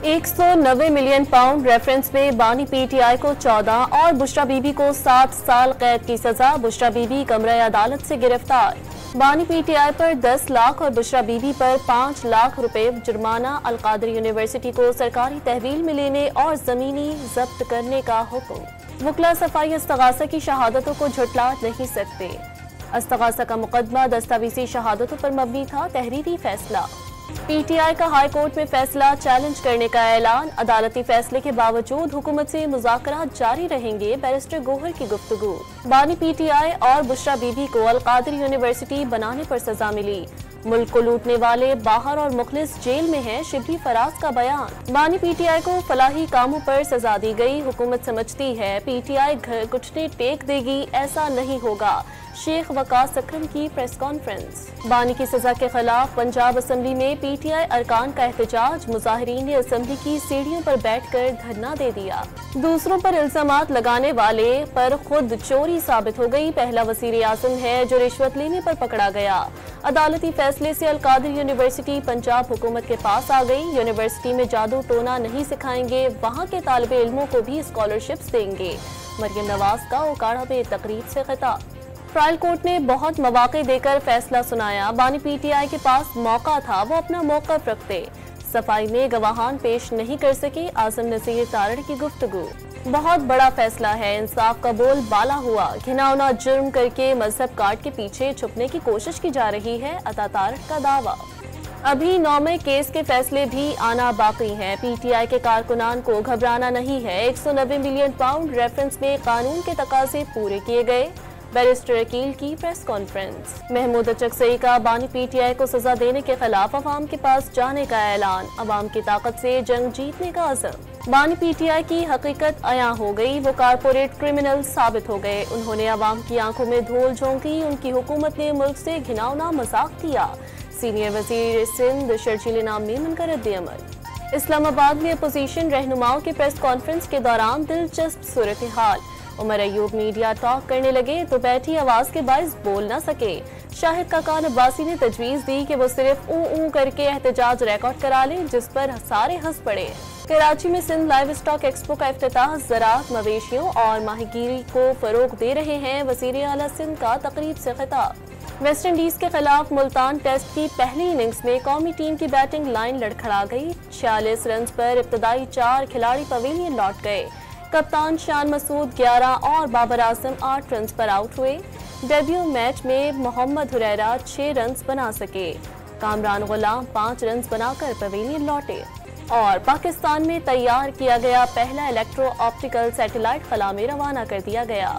190 million pound reference में बानी PTI को 14 और बुशरा बीबी को 7 साल कैद की सजा। बुशरा बीबी कमरा अदालत से गिरफ्तार। बानी पीटीआई पर 10 लाख और बुशरा बीबी पर 5 लाख रुपए जुर्माना। अलकादर यूनिवर्सिटी को सरकारी तहवील में लेने और जमीनी जब्त करने का हुक्म। वकला सफाई इस्तगासा की शहादतों को झुटला नहीं सकते। इस्तगासा का मुकदमा दस्तावेजी शहादतों पर मबनी था। तहरीरी फैसला। पीटीआई का हाई कोर्ट में फैसला चैलेंज करने का ऐलान। अदालती फैसले के बावजूद हुकूमत से मुज़ाकरात जारी रहेंगे। बैरिस्टर गोहर की गुफ्तगू। बानी पीटीआई और बुशरा बीबी को अलकादर यूनिवर्सिटी बनाने पर सजा मिली। मुल्क को लूटने वाले बाहर और मुखलिस जेल में हैं। शिबली फराज का बयान। बानी पीटीआई को फलाही कामों पर सजा दी गई। हुकूमत समझती है पीटीआई घुटने टेक देगी, ऐसा नहीं होगा। शेख वकास अकरम की प्रेस कॉन्फ्रेंस। बानी की सजा के खिलाफ पंजाब असेंबली में पीटीआई अरकान का एहतजाज। मुजाहिरीन ने असेंबली की सीढ़ियों पर बैठकर धरना दे दिया। दूसरों पर इल्जामात लगाने वाले पर खुद चोरी साबित हो गई। पहला वज़ीर आज़म है जो रिश्वत लेने पर पकड़ा गया। अदालती फैसले से अलकादर यूनिवर्सिटी पंजाब हुकूमत के पास आ गई। यूनिवर्सिटी में जादू टोना नहीं सिखाएंगे, वहाँ के तालिबे इल्मों को भी स्कॉलरशिप्स देंगे। मरियम नवाज का ओकाड़ा में तकरीब से खिताब। ट्रायल कोर्ट ने बहुत मौके देकर फैसला सुनाया। बानी पीटीआई के पास मौका था, वो अपना मौक़िफ़ रखते। सफाई में गवाहान पेश नहीं कर सके। आज़म नज़ीर तारड़ की गुफ्तगू। बहुत बड़ा फैसला है, इंसाफ का बोल बाला हुआ। घिनौना जुर्म करके मजहब कार्ड के पीछे छुपने की कोशिश की जा रही है। अता तारड़ का दावा। अभी 9वें केस के फैसले भी आना बाकी हैं। पीटीआई के कारकुनान को घबराना नहीं है। 190 मिलियन पाउंड रेफरेंस में कानून के तकाजे पूरे किए गए। बैरिस्टर अकील की प्रेस कॉन्फ्रेंस। महमूद चकसई का बानी पीटीआई को सजा देने के खिलाफ अवाम के पास जाने का ऐलान। अवाम की ताकत से जंग जीतने का अज़म। बानी पीटीआई की हकीकत अयां हो गई, वो कारपोरेट क्रिमिनल साबित हो गए। उन्होंने अवाम की आंखों में धूल झोंकी। उनकी हुकूमत ने मुल्क से घिनौना मजाक किया। सीनियर वजीर सिंध शर्जील नाम मीमन का रद्द-ए-अमल। इस्लामाबाद में अपोजिशन रहनुमाओं की प्रेस कॉन्फ्रेंस के दौरान दिलचस्प सूरत हाल। उमर अयूब मीडिया टॉक करने लगे तो बैठी आवाज के बाइस बोल न सके। शाहिद काकान अब्बासी ने तजवीज दी कि वो सिर्फ ऊ करके एहतजाज रिकॉर्ड करा ले, जिस पर सारे हंस पड़े। कराची में सिंध लाइव स्टॉक एक्सपो का इफ्तिताह। ज़राअत, मवेशियों और माहीगीरी को फरोग दे रहे हैं। वज़ीर आला सिंध का तकरीब से खिताब। वेस्ट इंडीज के खिलाफ मुल्तान टेस्ट की पहली इनिंग्स में कौमी टीम की बैटिंग लाइन लड़खड़ा गई। 46 रन पर इब्तदाई 4 खिलाड़ी पवेलियन लौट गए। कप्तान शान मसूद 11 और बाबर आजम 8 रन पर आउट हुए। डेब्यू मैच में मोहम्मद हुरैरा 6 रन बना सके। कामरान गुलाम 5 रन बनाकर पवेलियन लौटे। और पाकिस्तान में तैयार किया गया पहला इलेक्ट्रो ऑप्टिकल सैटेलाइट खला में रवाना कर दिया गया।